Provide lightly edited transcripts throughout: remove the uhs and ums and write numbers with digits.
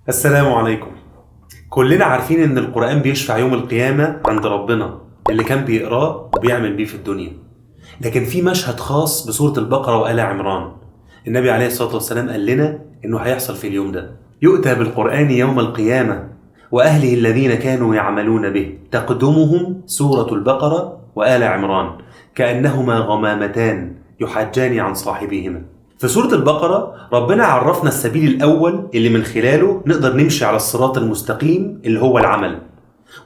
السلام عليكم. كلنا عارفين ان القرآن بيشفع يوم القيامة عند ربنا اللي كان بيقراه وبيعمل بيه في الدنيا. لكن في مشهد خاص بسورة البقرة وآل عمران، النبي عليه الصلاة والسلام قال لنا انه هيحصل في اليوم ده. يؤتى بالقرآن يوم القيامة وأهله الذين كانوا يعملون به، تقدمهم سورة البقرة وآل عمران كأنهما غمامتان يحاجان عن صاحبهما. في سورة البقرة ربنا عرفنا السبيل الأول اللي من خلاله نقدر نمشي على الصراط المستقيم اللي هو العمل.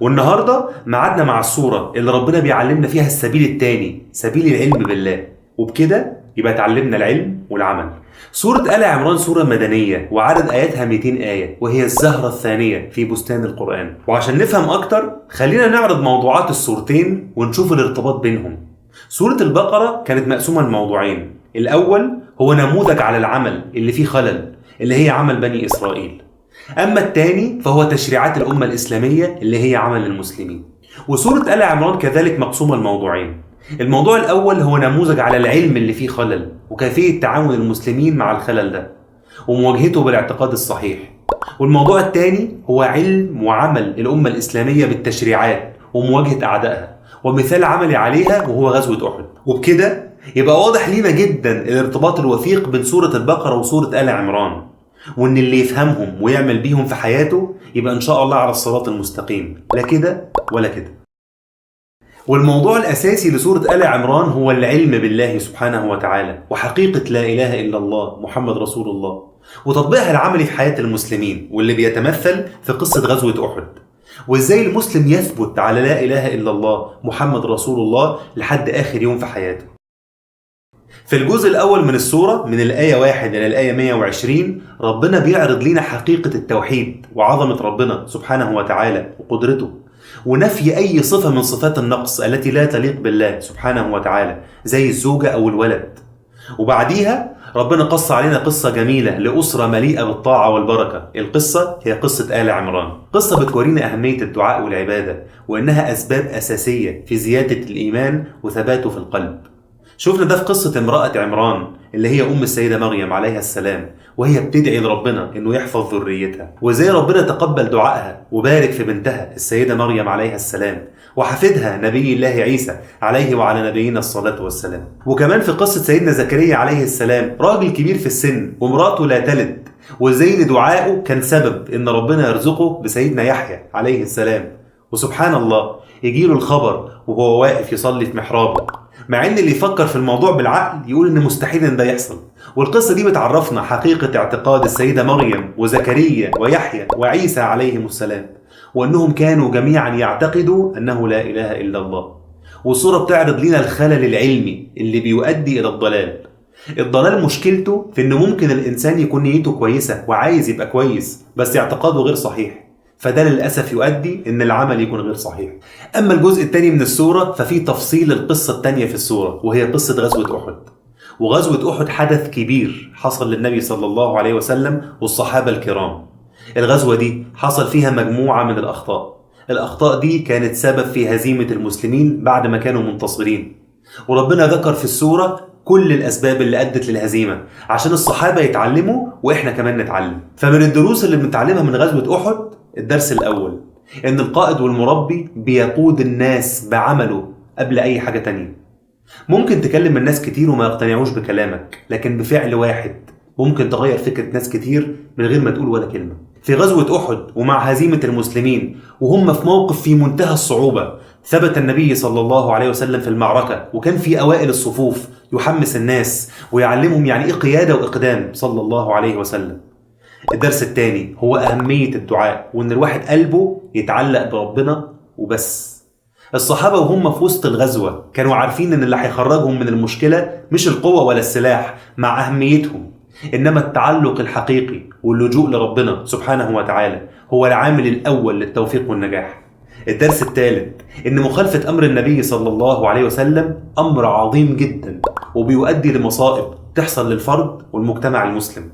والنهاردة معادنا مع السورة اللي ربنا بيعلمنا فيها السبيل التاني، سبيل العلم بالله، وبكده يبقى تعلمنا العلم والعمل. سورة آل عمران سورة مدنية وعدد آياتها 200 آية، وهي الزهرة الثانية في بستان القرآن. وعشان نفهم أكتر خلينا نعرض موضوعات السورتين ونشوف الارتباط بينهم. سورة البقرة كانت مقسومة لموضوعين، الأول هو نموذج على العمل اللي فيه خلل، اللي هي عمل بني إسرائيل. أما الثاني فهو تشريعات الأمة الإسلامية اللي هي عمل المسلمين. وسورة آل عمران كذلك مقسومة لموضوعين، الموضوع الأول هو نموذج على العلم اللي فيه خلل وكيفية تعامل المسلمين مع الخلل ده ومواجهته بالاعتقاد الصحيح. والموضوع الثاني هو علم وعمل الأمة الإسلامية بالتشريعات ومواجهة أعدائها، ومثال عملي عليها وهو غزوة أحد. وبكده يبقى واضح لينا جدا الارتباط الوثيق بين سورة البقرة وسورة آل عمران، وإن اللي يفهمهم ويعمل بيهم في حياته يبقى إن شاء الله على الصراط المستقيم، لا كده ولا كده. والموضوع الأساسي لسورة آل عمران هو العلم بالله سبحانه وتعالى وحقيقة لا إله إلا الله محمد رسول الله، وتطبيقها العملي في حياة المسلمين، واللي بيتمثل في قصة غزوة أحد، وإزاي المسلم يثبت على لا إله إلا الله محمد رسول الله لحد آخر يوم في حياته. في الجزء الأول من السورة من الآية 1 إلى الآية 120 ربنا بيعرض لنا حقيقة التوحيد وعظمة ربنا سبحانه وتعالى وقدرته، ونفي أي صفة من صفات النقص التي لا تليق بالله سبحانه وتعالى زي الزوجة أو الولد. وبعديها ربنا قص علينا قصة جميلة لأسرة مليئة بالطاعة والبركة. القصة هي قصة آل عمران، قصة بتورينا أهمية الدعاء والعبادة وإنها أسباب أساسية في زيادة الإيمان وثباته في القلب. شوفنا ده في قصة امرأة عمران اللي هي أم السيدة مريم عليها السلام، وهي بتدعي لربنا إنه يحفظ ذريتها، وإزاي ربنا تقبل دعائها وبارك في بنتها السيدة مريم عليها السلام وحفيدها نبي الله عيسى عليه وعلى نبينا الصلاة والسلام. وكمان في قصة سيدنا زكريا عليه السلام، راجل كبير في السن ومراته لا تلد، وإزاي لدعائه كان سبب إن ربنا يرزقه بسيدنا يحيى عليه السلام. وسبحان الله يجيله الخبر وهو واقف يصلي في محرابه، مع ان اللي يفكر في الموضوع بالعقل يقول ان مستحيل ان ده يحصل. والقصة دي بتعرفنا حقيقة اعتقاد السيدة مريم وزكريا ويحيى وعيسى عليهم السلام، وانهم كانوا جميعا يعتقدوا انه لا اله الا الله. والصورة بتعرض لنا الخلل العلمي اللي بيؤدي الى الضلال. الضلال مشكلته في انه ممكن الانسان يكون نيته كويسة وعايز يبقى كويس بس اعتقاده غير صحيح، فده للأسف يؤدي إن العمل يكون غير صحيح. أما الجزء الثاني من السورة ففيه تفصيل القصة الثانية في السورة، وهي قصة غزوة أحد. وغزوة أحد حدث كبير حصل للنبي صلى الله عليه وسلم والصحابة الكرام. الغزوة دي حصل فيها مجموعة من الأخطاء دي كانت سبب في هزيمة المسلمين بعد ما كانوا منتصرين، وربنا ذكر في السورة كل الأسباب اللي أدت للهزيمة عشان الصحابة يتعلموا وإحنا كمان نتعلم. فمن الدروس اللي بنتعلمها من غزوة أحد الدرس الأول إن القائد والمربي بيقود الناس بعمله قبل أي حاجة تانية. ممكن تكلم الناس كتير وما يقتنعوش بكلامك، لكن بفعل واحد ممكن تغير فكرة ناس كتير من غير ما تقول ولا كلمة. في غزوة أحد ومع هزيمة المسلمين وهم في موقف في منتهى الصعوبة، ثبت النبي صلى الله عليه وسلم في المعركة وكان في أوائل الصفوف يحمس الناس ويعلمهم يعني إيه قيادة وإقدام صلى الله عليه وسلم. الدرس الثاني هو أهمية الدعاء، وإن الواحد قلبه يتعلق بربنا وبس. الصحابة وهم في وسط الغزوة كانوا عارفين إن اللي هيخرجهم من المشكلة مش القوة ولا السلاح مع أهميتهم، إنما التعلق الحقيقي واللجوء لربنا سبحانه وتعالى هو العامل الأول للتوفيق والنجاح. الدرس الثالث إن مخالفة أمر النبي صلى الله عليه وسلم أمر عظيم جدا وبيؤدي لمصائب تحصل للفرد والمجتمع المسلم.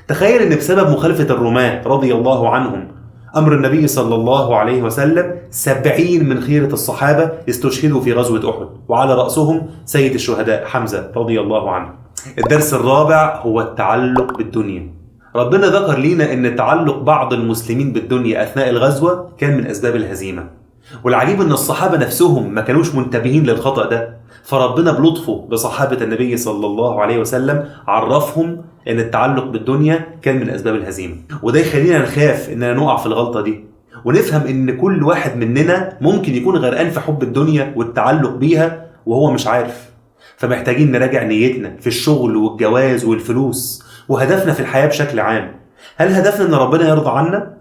تخيل ان بسبب مخالفة الرماة رضي الله عنهم امر النبي صلى الله عليه وسلم 70 من خيرة الصحابة استشهدوا في غزوة احد، وعلى رأسهم سيد الشهداء حمزة رضي الله عنه. الدرس الرابع هو التعلق بالدنيا. ربنا ذكر لينا ان تعلق بعض المسلمين بالدنيا اثناء الغزوة كان من اسباب الهزيمة. والعجيب ان الصحابة نفسهم ما كانوش منتبهين للخطأ ده، فربنا بلطفه بصحابة النبي صلى الله عليه وسلم عرفهم ان التعلق بالدنيا كان من اسباب الهزيمة. وده يخلينا نخاف اننا نقع في الغلطة دي، ونفهم ان كل واحد مننا ممكن يكون غرقان في حب الدنيا والتعلق بيها وهو مش عارف. فمحتاجين نراجع نيتنا في الشغل والجواز والفلوس وهدفنا في الحياة بشكل عام. هل هدفنا ان ربنا يرضى عنا؟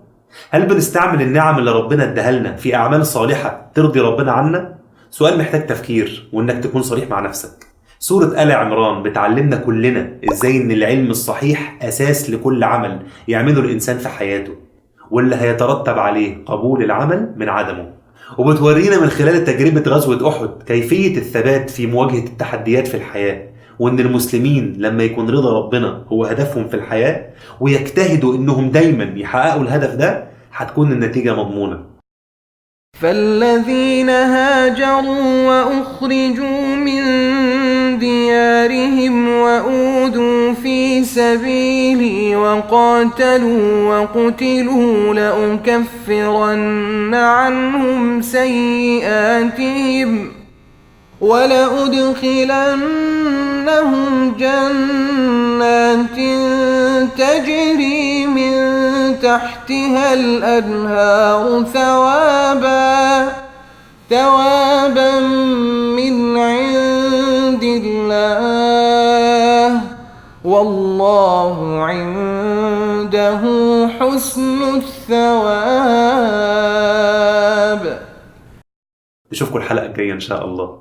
هل بنستعمل النعم اللي ربنا اداها لنا في اعمال صالحة ترضي ربنا عنا؟ سؤال محتاج تفكير وانك تكون صريح مع نفسك. سورة آل عمران بتعلمنا كلنا ازاي ان العلم الصحيح اساس لكل عمل يعمله الانسان في حياته، واللي هيترتب عليه قبول العمل من عدمه. وبتورينا من خلال تجربة غزوة أحد كيفية الثبات في مواجهة التحديات في الحياة، وإن المسلمين لما يكون رضا ربنا هو هدفهم في الحياة ويجتهدوا إنهم دايما يحققوا الهدف ده، هتكون النتيجة مضمونة. فالذين هاجروا وأخرجوا من ديارهم وأوذوا في سبيلي وقاتلوا وقتلوا لأكفرن عنهم سيئاتهم ولأدخلنهم جنات تجري من تحتها الأنهار ثوابا من عند الله والله عنده حسن الثواب. نشوفكم الحلقة الجاية إن شاء الله.